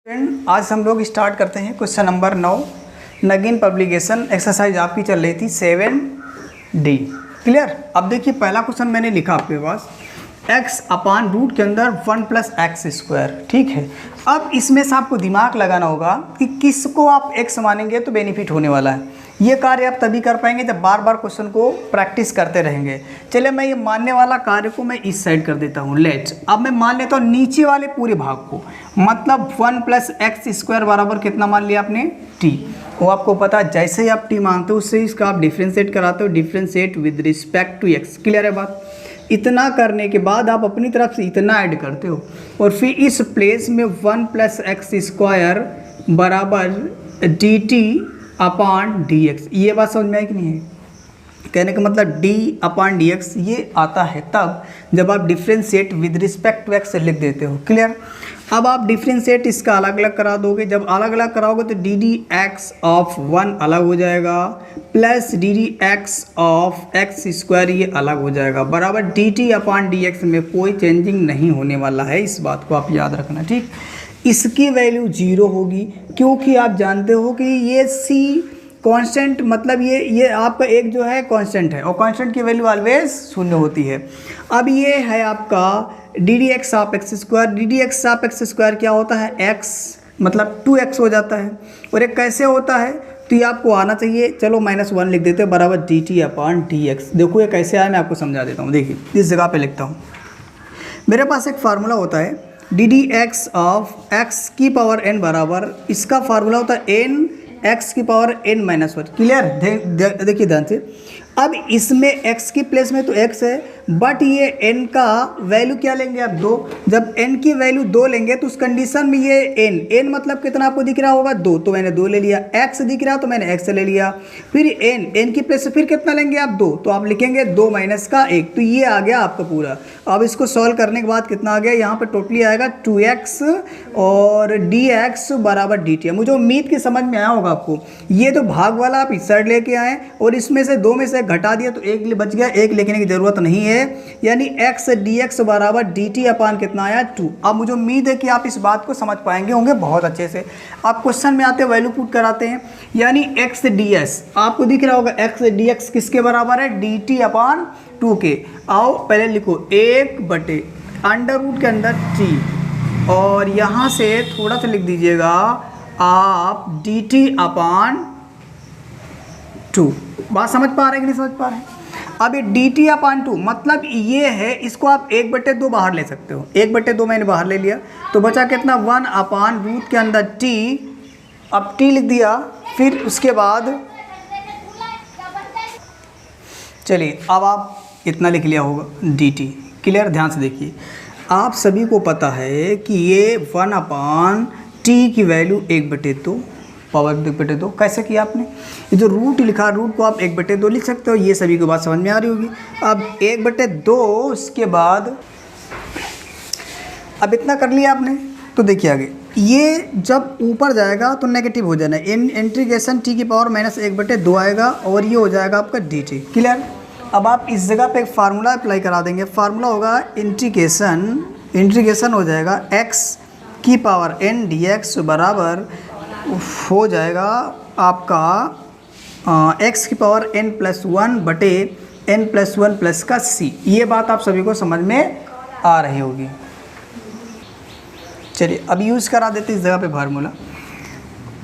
Friend, आज हम लोग स्टार्ट करते हैं क्वेश्चन नंबर 9। नगीन पब्लिकेशन एक्सरसाइज आपकी चल रही थी 7D। क्लियर। अब देखिए पहला क्वेश्चन मैंने लिखा आपके पास x अपान रूट के अंदर 1 + x²। ठीक है। अब इसमें से आपको दिमाग लगाना होगा कि किसको आप x मानेंगे तो बेनिफिट होने वाला है। ये कार्य आप तभी कर पाएंगे जब बार बार क्वेश्चन को प्रैक्टिस करते रहेंगे। चलिए मैं ये मानने वाला कार्य को मैं इस साइड कर देता हूँ। लेट अब मैं मान लेता हूँ नीचे वाले पूरे भाग को, मतलब 1 + x² बराबर कितना मान लिया आपने t। वो आपको पता है जैसे ही आप t मानते हो उससे इसका आप डिफ्रेंशिएट कराते हो, differentiate with respect to x। Clear है बात। इतना करने के बाद आप अपनी तरफ से इतना ऐड करते हो और फिर इस प्लेस में 1 + x² बराबर dt अपान dx। ये बात समझ में आई कि नहीं है? कहने का मतलब d अपान dx ये आता है तब जब आप differentiate with respect to x लिख देते हो। क्लियर। अब आप डिफ्रेंशिएट इसका अलग अलग करा दोगे। जब अलग अलग कराओगे तो ddx ऑफ 1 अलग हो जाएगा प्लस ddx ऑफ x² ये अलग हो जाएगा बराबर dt अपान dx में कोई चेंजिंग नहीं होने वाला है। इस बात को आप याद रखना। ठीक। इसकी वैल्यू 0 होगी क्योंकि आप जानते हो कि ये c कांस्टेंट, मतलब ये आपका एक जो है कांस्टेंट है और कांस्टेंट की वैल्यू ऑलवेज 0 होती है। अब ये है आपका ddx of x²। ddx of x² क्या होता है? x, मतलब 2x हो जाता है। और ये कैसे होता है तो ये आपको आना चाहिए। चलो -1 लिख देते हैं बराबर dt अपान dx। देखो ये कैसे आया मैं आपको समझा देता हूँ। देखिए इस जगह पे लिखता हूँ। मेरे पास एक फार्मूला होता है ddx ऑफ x की पावर n बराबर, इसका फार्मूला होता है n x की पावर n-1। क्लियर। देखिए ध्यान से। अब इसमें x की प्लेस में तो x है बट ये n का वैल्यू क्या लेंगे आप? 2। जब n की वैल्यू 2 लेंगे तो उस कंडीशन में ये n मतलब कितना आपको दिख रहा होगा? 2, तो मैंने 2 ले लिया। x दिख रहा तो मैंने x ले लिया। फिर n की प्लेस से फिर कितना लेंगे आप? 2, तो आप लिखेंगे 2 - 1। तो ये आ गया आपका पूरा। अब इसको सॉल्व करने के बाद कितना आ गया? यहाँ पर टोटली आएगा 2x और dx बराबर dt। मुझे उम्मीद की समझ में आया होगा आपको। ये तो भाग वाला आप इस साइड लेके आए और इसमें से 2 में से घटा दिया तो 1 बच गया, 1 लिखने की जरूरत नहीं है। यानी x dx बराबर dt अपान कितना आया? 2। अब मुझे उम्मीद है कि आप इस बात को समझ पाएंगे होंगे बहुत अच्छे से। आप क्वेश्चन में आते वैल्यू पुट कराते हैं, यानी x ds आपको दिख रहा होगा। x dx किसके बराबर है? dt अपान 2 के। आओ पहले लिखो 1/√, के अंदर t और यहाँ से थोड़ा सा लिख दीजिएगा आप dt अपान 2। बात समझ पा रहे हैं कि नहीं समझ पा रहे हैं? अब ये dt अपान 2 मतलब ये है, इसको आप 1/2 बाहर ले सकते हो। 1/2 मैंने बाहर ले लिया तो बचा कितना? 1/√, के अंदर t। अब t लिख दिया। फिर उसके बाद चलिए अब आप इतना लिख लिया होगा dt। क्लियर। ध्यान से देखिए, आप सभी को पता है कि ये 1/t की वैल्यू 1/2 पावर 1/2 कैसे किया आपने? ये जो रूट लिखा, रूट को आप 1/2 लिख सकते हो। ये सभी को बात समझ में आ रही होगी। अब 1/2 उसके बाद अब इतना कर लिया आपने तो देखिए आगे ये जब ऊपर जाएगा तो नेगेटिव हो जाना है। इंटीग्रेशन t की पावर -1/2 आएगा और ये हो जाएगा आपका dt। क्लियर। अब आप इस जगह पे एक फार्मूला अप्लाई करा देंगे। फार्मूला होगा इंटीग्रेशन हो जाएगा x की पावर n dx बराबर हो जाएगा आपका x की पावर n+1/n+1 प्लस का c। ये बात आप सभी को समझ में आ रही होगी। चलिए अब यूज़ करा देते इस जगह पे फार्मूला।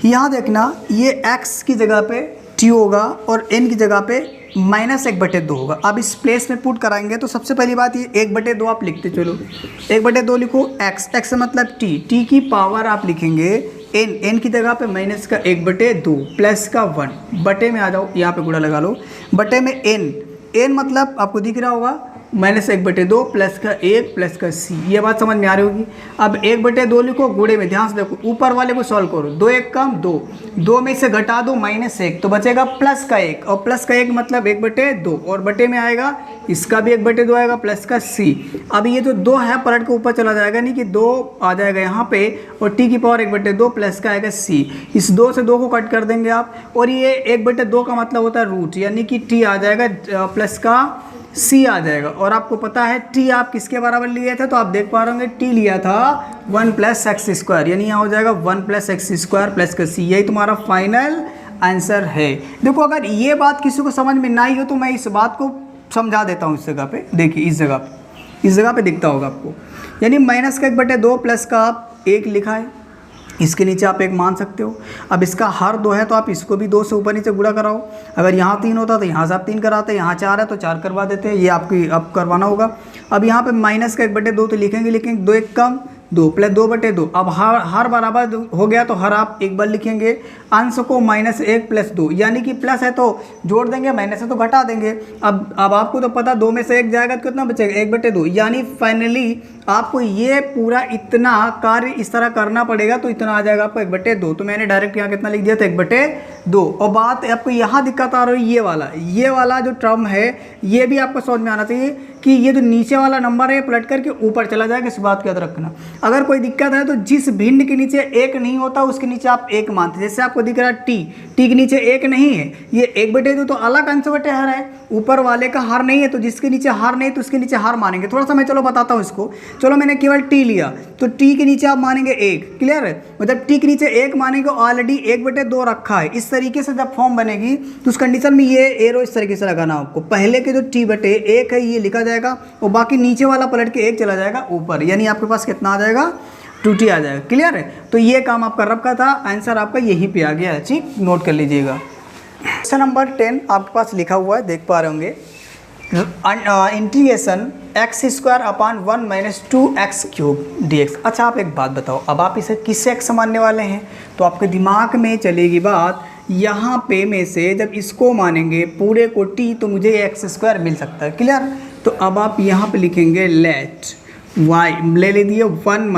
यहाँ देखना ये x की जगह पे t होगा और n की जगह पे -1/2 होगा। अब इस प्लेस में पुट कराएंगे तो सबसे पहली बात ये 1/2 आप लिखते चलो। 1/2 लिखो। x मतलब t की पावर आप लिखेंगे n की जगह पे -1/2 प्लस का 1 बटे में आ जाओ, यहाँ पे गुणा लगा लो। बटे में n मतलब आपको दिख रहा होगा -1/2 प्लस का 1 प्लस का c। ये बात समझ में आ रही होगी। अब 1/2 लिखो, गुणे में ध्यान से देखो, ऊपर वाले को सॉल्व करो। 2 1 कम 2 में से घटा दो -1 तो बचेगा प्लस का 1 और प्लस का 1 मतलब 1/2 और बटे में आएगा इसका भी 1/2 आएगा प्लस का c। अब ये जो 2 है पलट के ऊपर चला जाएगा, नहीं कि 2 आ जाएगा यहाँ पे और t की पावर 1/2 प्लस का आएगा c। इस 2 से 2 को कट कर देंगे आप और ये 1/2 का मतलब होता है रूट, यानी कि t आ जाएगा प्लस का सी आ जाएगा। और आपको पता है टी आप किसके बराबर लिए थे, तो आप देख पा रहे होंगे टी लिया था 1 + x², यानी यहाँ हो जाएगा 1 + x² प्लस का सी। यही तुम्हारा फाइनल आंसर है। देखो अगर ये बात किसी को समझ में ना आई हो तो मैं इस बात को समझा देता हूँ इस जगह पे। देखिए इस जगह पे दिखता होगा आपको, यानी -1/2 प्लस का आप 1 लिखा है, इसके नीचे आप 1 मान सकते हो। अब इसका हर 2 है तो आप इसको भी 2 से ऊपर नीचे गुणा कराओ। अगर यहाँ 3 होता तो यहाँ से आप 3 कराते, यहाँ 4 है तो 4 करवा देते, ये आपकी अब करवाना होगा। अब यहाँ पे -1/2 तो लिखेंगे 2 1 कम 2 + 2/2। अब हर बराबर हो गया तो हर आप एक बार लिखेंगे, अंश को -1 + 2, यानी कि प्लस है तो जोड़ देंगे, माइनस है तो घटा देंगे। अब आपको तो पता 2 में से 1 जाएगा तो कितना बचेगा, 1/2, यानी फाइनली आपको ये पूरा इतना कार्य इस तरह करना पड़ेगा, तो इतना आ जाएगा आपको 1/2। तो मैंने डायरेक्ट यहाँ कितना लिख दिया था 1/2। और बात आपको यहाँ दिक्कत आ रही है, ये वाला जो टर्म है ये भी आपको समझ में आना चाहिए कि ये जो नीचे वाला नंबर है पलट करके ऊपर चला जाएगा, इस बात का याद रखना। अगर कोई दिक्कत है तो जिस भिन्न के नीचे 1 नहीं होता उसके नीचे आप 1 मानते, जैसे आपको दिख रहा है टी के नीचे 1 नहीं है, ये 1/2 तो अलग अंश बटे हर है, ऊपर वाले का हर नहीं है, तो जिसके नीचे हर नहीं तो उसके नीचे हर मानेंगे। थोड़ा सा मैं चलो बताता हूँ इसको। चलो मैंने केवल टी लिया तो टी के नीचे आप मानेंगे 1, क्लियर है, मतलब टी के नीचे 1 मानेंगे, ऑलरेडी 1/2 रखा है। इस तरीके से जब फॉर्म बनेगी तो उस कंडीशन में ये एरो इस तरीके से लगाना आपको, पहले के जो t/1 है ये लिखा जाएगा और बाकी नीचे वाला पलट के 1 चला जाएगा ऊपर, यानी आपके पास कितना आ जाएगा 2t आ जाएगा, क्लियर है। तो ये काम आपका रखा था, आंसर आपका यहीं पे आ गया है, ठीक, नोट कर लीजिएगा। क्वेश्चन नंबर 10 आपके पास लिखा हुआ है, देख पा रहे होंगे, इंटीग्रेशन x² अपान 1 - 2x³ dx। अच्छा आप एक बात बताओ, अब आप इसे किससे x मानने वाले हैं, तो आपके दिमाग में चलेगी बात, यहाँ पे में से जब इसको मानेंगे पूरे को t तो मुझे x² मिल सकता है, क्लियर। तो अब आप यहाँ पे लिखेंगे लेट y ले लीजिए 1 -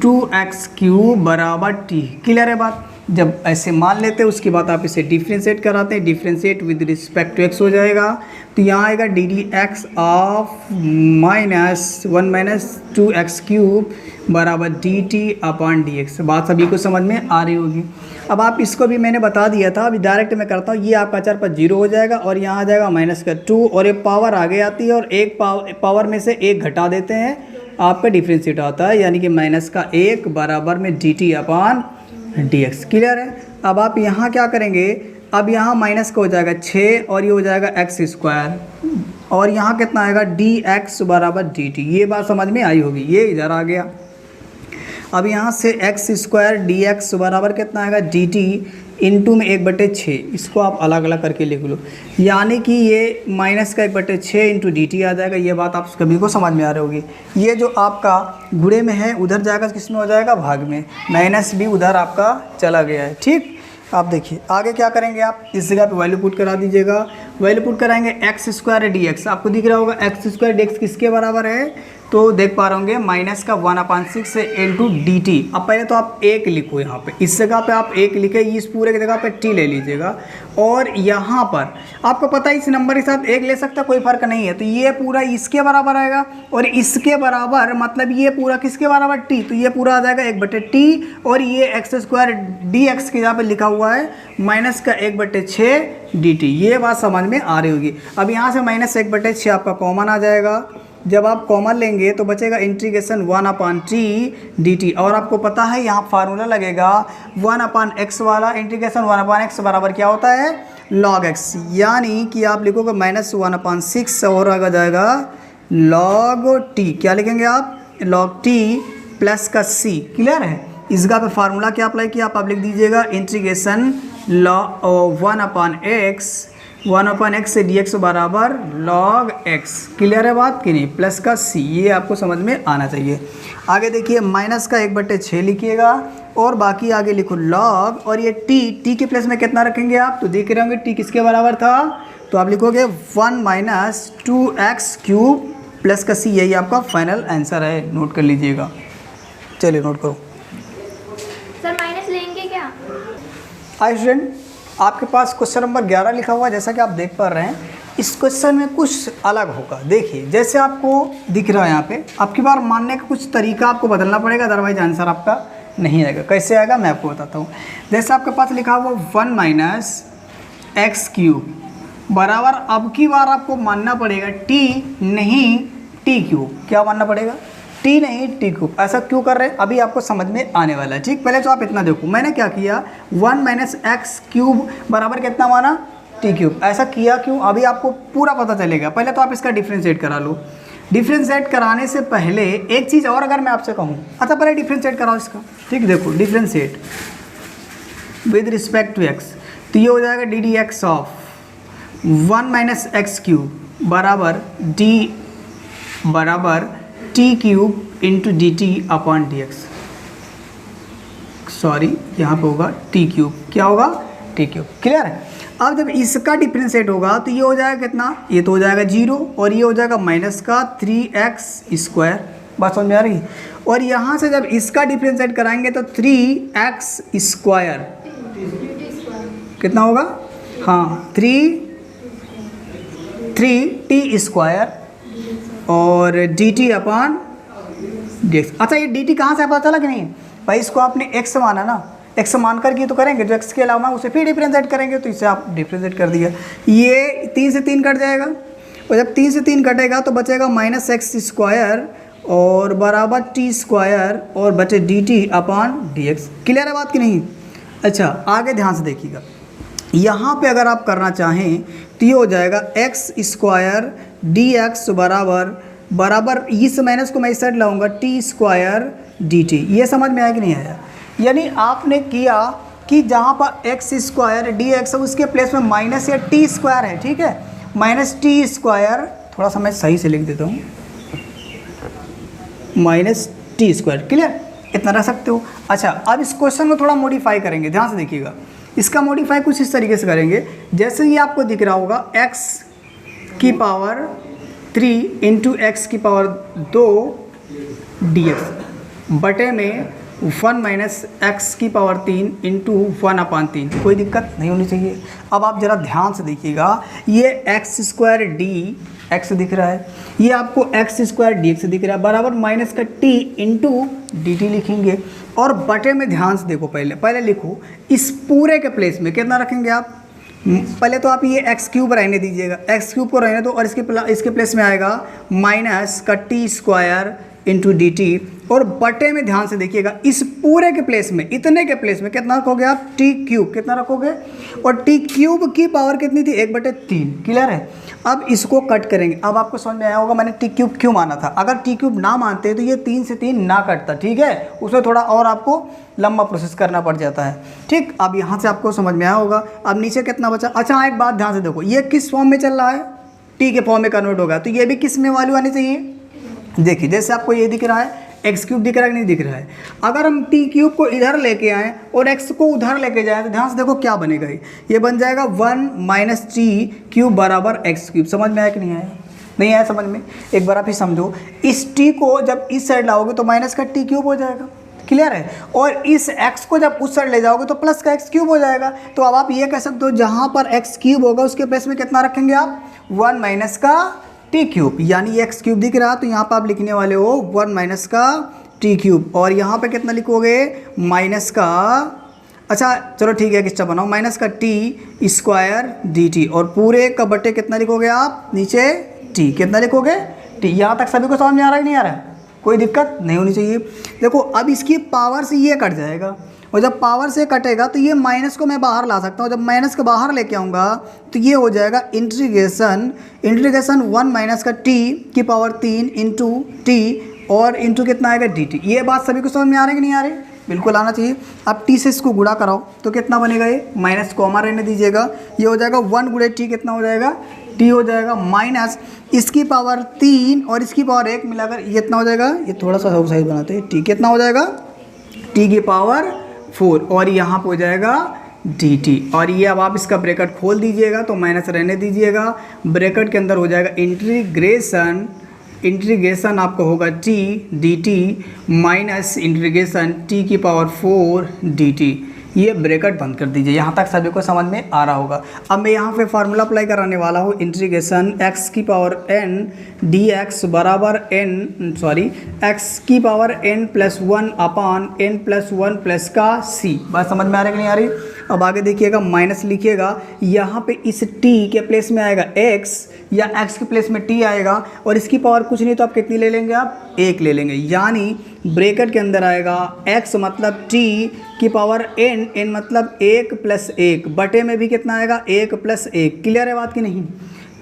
2x³ बराबर t, क्लियर है बात। जब ऐसे मान लेते हैं उसके बाद आप इसे डिफ्रेंशिएट कराते हैं, differentiate with respect to x हो जाएगा, तो यहाँ आएगा ddx ऑफ -1 - 2x³ बराबर dt/dx। बात सभी को समझ में आ रही होगी। अब आप इसको भी मैंने बता दिया था, अभी डायरेक्ट मैं करता हूँ, ये आपका अचर पर 0 हो जाएगा और यहाँ आ जाएगा -2 और ये पावर आगे आती है और एक पावर में से 1 घटा देते हैं, आपका डिफ्रेंशिएट आता है, यानी कि -1 बराबर में dt/dx, क्लियर है। अब आप यहाँ क्या करेंगे, अब यहाँ माइनस का हो जाएगा 6 और ये हो जाएगा x² और यहाँ कितना आएगा dx बराबर dt। ये बात समझ में आई होगी, ये इधर आ गया। अब यहाँ से x² dx बराबर कितना आएगा dt इंटू में 1/6, इसको आप अलग अलग करके लिख लो, यानी कि ये -1/6 इंटू dt आ जाएगा। ये बात आप सभी को समझ में आ रही होगी। ये जो आपका गुणे में है उधर जाएगा, किस में हो जाएगा, भाग में, माइनस भी उधर आपका चला गया है, ठीक। आप देखिए आगे क्या करेंगे, आप इस जगह पे वैल्यू पुट करा दीजिएगा, वैल्यू पुट कराएंगे x² dx, आपको दिख रहा होगा x² dx किसके बराबर है, तो देख पा रहे होंगे -1/6 इंटू dt। अब पहले तो आप 1 लिखो, यहाँ पे इस जगह पे आप 1 लिखे, इस पूरे की जगह पे t ले लीजिएगा और यहाँ पर आपको पता है इस नंबर के साथ 1 ले सकता, कोई फर्क नहीं है, तो ये पूरा इसके बराबर आएगा और इसके बराबर मतलब ये पूरा किसके बराबर t, तो ये पूरा आ जाएगा 1/t और ये x² dx के यहाँ पे लिखा हुआ है -1/6 dt। ये बात समझ में आ रही होगी। अब यहाँ से -1/6 आपका कॉमन आ जाएगा, जब आप कॉमन लेंगे तो बचेगा इंटीग्रेशन 1/t dt और आपको पता है यहाँ फार्मूला लगेगा 1/x वाला, इंटीग्रेशन 1/x बराबर क्या होता है log x, यानी कि आप लिखोगे -1/6 और आ जाएगा log t, क्या लिखेंगे आप log t प्लस का c, क्लियर है। इस जगह पे फार्मूला क्या अप्लाई किया आप लिख दीजिएगा इंटीग्रेशन 1/x से dx बराबर log x, क्लियर है बात कि नहीं, प्लस का c, ये आपको समझ में आना चाहिए। आगे देखिए -1/6 लिखिएगा और बाकी आगे लिखो log और ये t के प्लेस में कितना रखेंगे आप, तो देख रहे होंगे t किसके बराबर था, तो आप लिखोगे 1 - 2x³ प्लस का c, यही आपका फाइनल आंसर है, नोट कर लीजिएगा। चलिए नोट करो। सर माइनस लेंगे क्या? हाय स्टूडेंट, आपके पास क्वेश्चन नंबर 11 लिखा हुआ है, जैसा कि आप देख पा रहे हैं इस क्वेश्चन में कुछ अलग होगा। देखिए जैसे आपको दिख रहा है यहाँ पे, आपकी बार मानने का कुछ तरीका आपको बदलना पड़ेगा, अदरवाइज आंसर आपका नहीं आएगा। कैसे आएगा मैं आपको बताता हूँ। जैसे आपके पास लिखा हुआ 1 - x³ बराबर अब की बार आपको मानना पड़ेगा टी नहीं टी क्यूब। क्या मानना पड़ेगा? टी नहीं टी क्यूब। ऐसा क्यों कर रहे हैं अभी आपको समझ में आने वाला है। ठीक, पहले तो आप इतना देखो, मैंने क्या किया 1 माइनस एक्स क्यूब बराबर कितना माना? T cube. ऐसा किया क्यों अभी आपको पूरा पता चलेगा। पहले तो आप इसका डिफ्रेंशिएट करा लो। डिफ्रेंशिएट कराने से पहले एक चीज़ और अगर मैं आपसे कहूँ, अच्छा पहले डिफ्रेंशिएट कराओ इसका। ठीक, देखो differentiate with respect to x, तो ये हो जाएगा d d x of 1 minus x cube बराबर डी बराबर t cube into d t upon d x. Sorry, यहाँ पे होगा टी क्यूब। क्या होगा? T cube. क्लियर है? अब जब इसका डिफ्रेंशिएट होगा तो ये हो जाएगा कितना? ये तो हो जाएगा 0 और ये हो जाएगा माइनस का 3x²। बात समझ में आ रही? और यहाँ से जब इसका डिफ्रेंशिएट कराएंगे तो 3x² कितना होगा? हाँ, 3t² और dt अपॉन dx। अच्छा, ये dt कहाँ से पता चला कि नहीं? भाई इसको आपने x माना ना, x मान कर के तो करेंगे, जो x के अलावा उसे फिर डिफ्रेंशिएट करेंगे, तो इसे आप डिफ्रेंशिएट कर दिया। ये 3 से 3 कट जाएगा और जब 3 से 3 कटेगा तो बचेगा माइनस x² और बराबर t² और बचे dt अपॉन dx। क्लियर है बात कि नहीं? अच्छा, आगे ध्यान से देखिएगा, यहाँ पे अगर आप करना चाहें तो ये हो जाएगा x² dx बराबर इस माइनस को मैं इस साइड लाऊंगा t² dt। ये समझ में आया कि नहीं आया? यानी आपने किया कि जहाँ पर x² dx है उसके प्लेस में माइनस या t² है। ठीक है, माइनस t², थोड़ा सा मैं सही से लिख देता हूँ, माइनस t²। क्लियर? इतना रख सकते हो। अच्छा, अब इस क्वेश्चन को थोड़ा मॉडिफाई करेंगे, ध्यान से देखिएगा। इसका मॉडिफाई कुछ इस तरीके से करेंगे, जैसे ही आपको दिख रहा होगा x की पावर 3 इंटू एक्स की पावर 2 dx बटे में 1 माइनस एक्स की पावर 3 इंटू 1/3। कोई दिक्कत नहीं होनी चाहिए। अब आप ज़रा ध्यान से देखिएगा, ये x² dx दिख रहा है, ये आपको x² dx दिख रहा है, बराबर माइनस का t इंटू dt लिखेंगे और बटे में ध्यान से देखो, पहले लिखो इस पूरे के प्लेस में कितना रखेंगे आप? पहले तो आप ये x³ रहने दीजिएगा, x³ को रहने दो और इसके प्लेस में आएगा माइनस का t² इंटू डी टी और बटे में ध्यान से देखिएगा इस पूरे के प्लेस में, इतने के प्लेस में कितना रखोगे आप? t³ कितना रखोगे? और t³ की पावर कितनी थी? 1/3। क्लियर है? अब इसको कट करेंगे। अब आपको समझ में आया होगा मैंने t³ क्यों माना था। अगर t³ ना मानते तो ये 3 से 3 ना कटता। ठीक है, उसमें थोड़ा और आपको लंबा प्रोसेस करना पड़ जाता है। ठीक, अब यहाँ से आपको समझ में आया होगा। अब नीचे कितना बचा? अच्छा, एक बात ध्यान से देखो, ये किस फॉर्म में चल रहा है? t के फॉर्म में कन्वर्ट होगा, तो ये भी किस में वैल्यू आनी चाहिए? देखिए, जैसे आपको ये दिख रहा है x³ दिख रहा है कि नहीं दिख रहा है? अगर हम t³ को इधर लेके आएँ और x को उधर लेके जाएँ तो ध्यान से देखो क्या बनेगा। ये बन जाएगा 1 माइनस t³ बराबर x³। समझ में आया कि नहीं आया? नहीं आया समझ में? एक बार आप ही समझो, इस t को जब इस साइड लाओगे तो माइनस का t³ हो जाएगा। क्लियर है? और इस x को जब उस साइड ले जाओगे तो प्लस का x³ हो जाएगा। तो अब आप ये कह सकते हो जहाँ पर x³ होगा उसके प्लेस में कितना रखेंगे आप? 1 माइनस का t³। यानी ये x³ दिख रहा तो यहाँ पर आप लिखने वाले हो 1 माइनस का t³ और यहाँ पे कितना लिखोगे? माइनस का, अच्छा चलो ठीक है, किसका बनाओ, माइनस का t² dt और पूरे का बटे कितना लिखोगे आप? नीचे t कितना लिखोगे? t। यहाँ तक सभी को समझ में आ रहा है कि नहीं आ रहा है? कोई दिक्कत नहीं होनी चाहिए। देखो, अब इसकी पावर से ये कट जाएगा और जब पावर से कटेगा तो ये माइनस को मैं बाहर ला सकता हूँ। जब माइनस को बाहर लेके आऊँगा तो ये हो जाएगा इंटीग्रेशन 1 माइनस का t की पावर 3 इंटू टी और इंटू कितना आएगा dt। ये बात सभी को समझ में आ रही है कि नहीं आ रही? बिल्कुल आना चाहिए। अब t से इसको गुणा कराओ तो कितना बनेगा? ये माइनस कॉमा रहने दीजिएगा, ये हो जाएगा 1 गुणे t कितना हो जाएगा? t हो जाएगा माइनस इसकी पावर 3 और इसकी पावर 1 मिलाकर ये इतना हो जाएगा। ये थोड़ा सा साइज बनाते हैं, t कितना हो जाएगा? t की पावर 4 और यहाँ पे हो जाएगा dt। और ये अब आप इसका ब्रैकेट खोल दीजिएगा तो माइनस रहने दीजिएगा, ब्रैकेट के अंदर हो जाएगा इंटीग्रेशन आपको होगा t dt minus integration t की पावर 4 dt। ये ब्रैकेट बंद कर दीजिए। यहाँ तक सभी को समझ में आ रहा होगा। अब मैं यहाँ पे फार्मूला अप्लाई कराने वाला हूँ, इंटीग्रेशन x की पावर n dx बराबर x की power n+1 upon n+1 plus का c। बात समझ में आ रही कि नहीं आ रही? अब आगे देखिएगा माइनस लिखिएगा, यहाँ पे इस t के प्लेस में आएगा x या x के प्लेस में t आएगा और इसकी पावर कुछ नहीं तो आप कितनी ले लेंगे, आप 1 ले लेंगे। यानी ब्रैकेट के अंदर आएगा x मतलब t की पावर n, n मतलब 1 प्लस 1, बटे में भी कितना आएगा 1 प्लस 1। क्लियर है बात कि नहीं।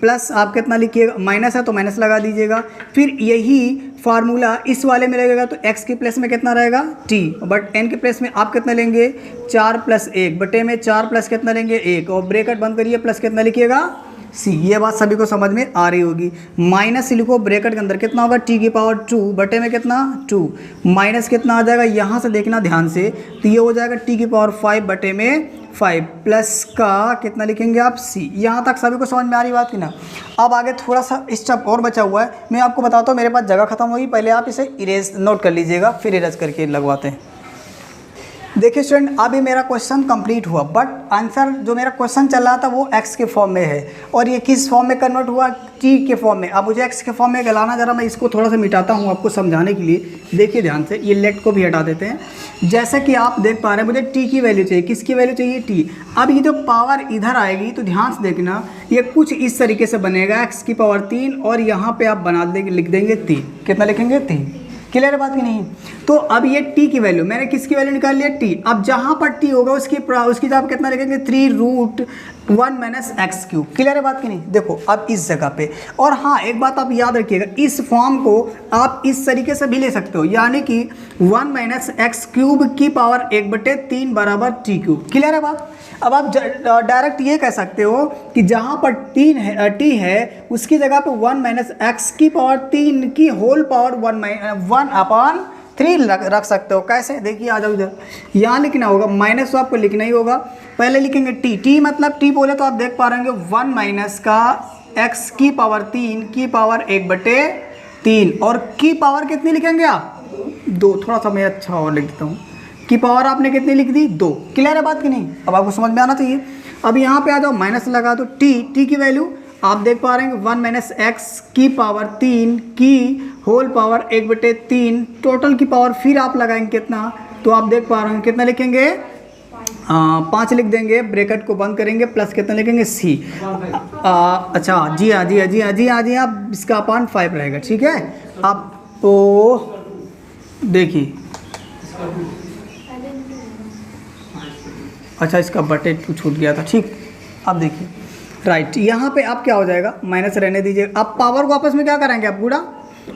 प्लस आप कितना लिखिएगा, माइनस है तो माइनस लगा दीजिएगा। फिर यही फार्मूला इस वाले में लगेगा तो x के प्लेस में कितना रहेगा t, बट n के प्लेस में आप कितना लेंगे 4 प्लस 1, बटे में 4 प्लस कितना लेंगे 1 और ब्रैकेट बंद करिए, प्लस कितना लिखिएगा c। ये बात सभी को समझ में आ रही होगी। माइनस लिखो, ब्रैकेट के अंदर कितना होगा t की पावर 2, बटे में कितना 2, माइनस कितना आ जाएगा यहाँ से देखना ध्यान से, तो ये हो जाएगा t की पावर 5 बटे में 5, प्लस का कितना लिखेंगे आप c। यहाँ तक सभी को समझ में आ रही बात की ना। अब आगे थोड़ा सा स्टेप और बचा हुआ है, मैं आपको बताता हूँ, मेरे पास जगह खत्म होगी, पहले आप इसे इरेज नोट कर लीजिएगा, फिर इरेज करके लगवाते हैं। देखिए स्टूडेंट, अभी मेरा क्वेश्चन कंप्लीट हुआ, बट आंसर जो मेरा क्वेश्चन चल रहा था वो x के फॉर्म में है और ये किस फॉर्म में कन्वर्ट हुआ, t के फॉर्म में। अब मुझे x के फॉर्म में लाना, जरा मैं इसको थोड़ा सा मिटाता हूँ आपको समझाने के लिए। देखिए ध्यान से, ये लेट को भी हटा देते हैं। जैसे कि आप देख पा रहे हैं, मुझे t की वैल्यू चाहिए, किसकी वैल्यू चाहिए t। अब ये जो पावर इधर आएगी तो ध्यान से देखना, ये कुछ इस तरीके से बनेगा x की पावर 3 और यहाँ पर आप बना देंगे, लिख देंगे 3। कितना लिखेंगे 3। क्लियर बात की नहीं। तो अब ये t की वैल्यू, मैंने किसकी वैल्यू निकाल लिया t। अब जहाँ पर t होगा उसकी जगह कितना लिखेंगे 3√1 माइनस एक्स क्यूब। क्लियर है बात की नहीं। देखो अब इस जगह पे, और हाँ एक बात आप याद रखिएगा, इस फॉर्म को आप इस तरीके से भी ले सकते हो, यानी कि 1 माइनस एक्स क्यूब की पावर 1/3 बराबर टी क्यूब। क्लियर है बात। अब आप डायरेक्ट ये कह सकते हो कि जहाँ पर t है उसकी जगह पे 1 माइनस एक्स की पावर 3 की होल पावर 1/3 रख सकते हो। कैसे, देखिए आ जाओ इधर, यहाँ लिखना होगा, माइनस तो आपको लिखना ही होगा। पहले लिखेंगे t मतलब t बोले तो आप देख पा रहे होंगे 1 माइनस का x की पावर 3 की पावर 1/3 और की पावर कितनी लिखेंगे आप 2। थोड़ा सा मैं अच्छा और लिख देता हूँ, की पावर आपने कितनी लिख दी 2। क्लियर है बात की नहीं। अब आपको समझ में आना चाहिए। अब यहाँ पे आ जाओ, माइनस लगा दो, t की वैल्यू आप देख पा रहे हैं 1 माइनस एक्स की पावर 3 की होल पावर 1/3 टोटल की पावर, फिर आप लगाएंगे कितना, तो आप देख पा रहे हैं कितना लिखेंगे 5 लिख देंगे, ब्रैकेट को बंद करेंगे, प्लस कितना लिखेंगे c। अच्छा जी हाँ जी हाँ जी हाँ जी हाँ जी हाँ, इसका अपान 5 रहेगा। ठीक है। अब तो देखिए, अच्छा इसका बटे 2 छूट गया था। ठीक, अब देखिए राइट, यहाँ पे आप क्या हो जाएगा, माइनस रहने दीजिए। अब पावर को आपस में क्या कराएंगे आप गुणा,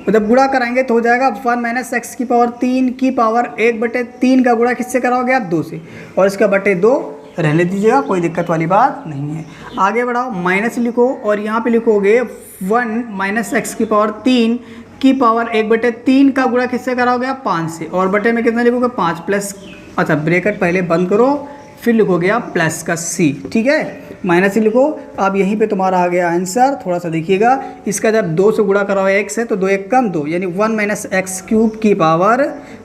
जब गुणा कराएंगे तो हो जाएगा 1 माइनस एक्स की पावर 3 की पावर 1/3 का गुणा किससे कराओगे आप 2 से, और इसका बटे 2 रहने दीजिएगा, कोई दिक्कत वाली बात नहीं है। आगे बढ़ाओ, माइनस लिखो और यहाँ पे लिखोगे 1 माइनस एक्स की पावर 3 की पावर 1/3 का गुणा किससे कराओगे आप 5 से, और बटे में कितना लिखोगे 5 प्लस, अच्छा ब्रैकेट पहले बंद करो, फिर लिखोगे आप प्लस का c। ठीक है, माइनस ही लिखो। अब यहीं पे तुम्हारा आ गया आंसर। थोड़ा सा देखिएगा, इसका जब 2 से गुणा करा हुआ x है तो 2 1 कम 2, यानी 1 माइनस एक्स क्यूब की पावर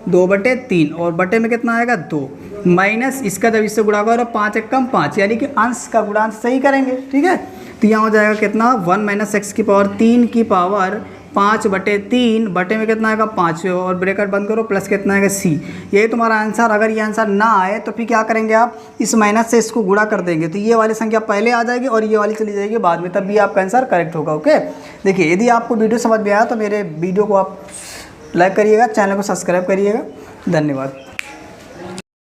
2/3 और बटे में कितना आएगा 2, माइनस इसका जब इससे गुणा करो 5 1 कम 5, यानी कि अंश का गुणांश सही करेंगे। ठीक है, तो यहाँ हो जाएगा कितना 1 माइनस एक्स की पावर 3 की पावर 5/3 बटे में कितना आएगा 5 और ब्रैकेट बंद करो, प्लस कितना आएगा c। यही तुम्हारा आंसर। अगर ये आंसर ना आए तो फिर क्या करेंगे आप, इस माइनस से इसको गुणा कर देंगे तो ये वाली संख्या पहले आ जाएगी और ये वाली चली जाएगी बाद में, तब भी आपका आंसर करेक्ट होगा। ओके, देखिए यदि आपको वीडियो समझ में आया तो मेरे वीडियो को आप लाइक करिएगा, चैनल को सब्सक्राइब करिएगा। धन्यवाद।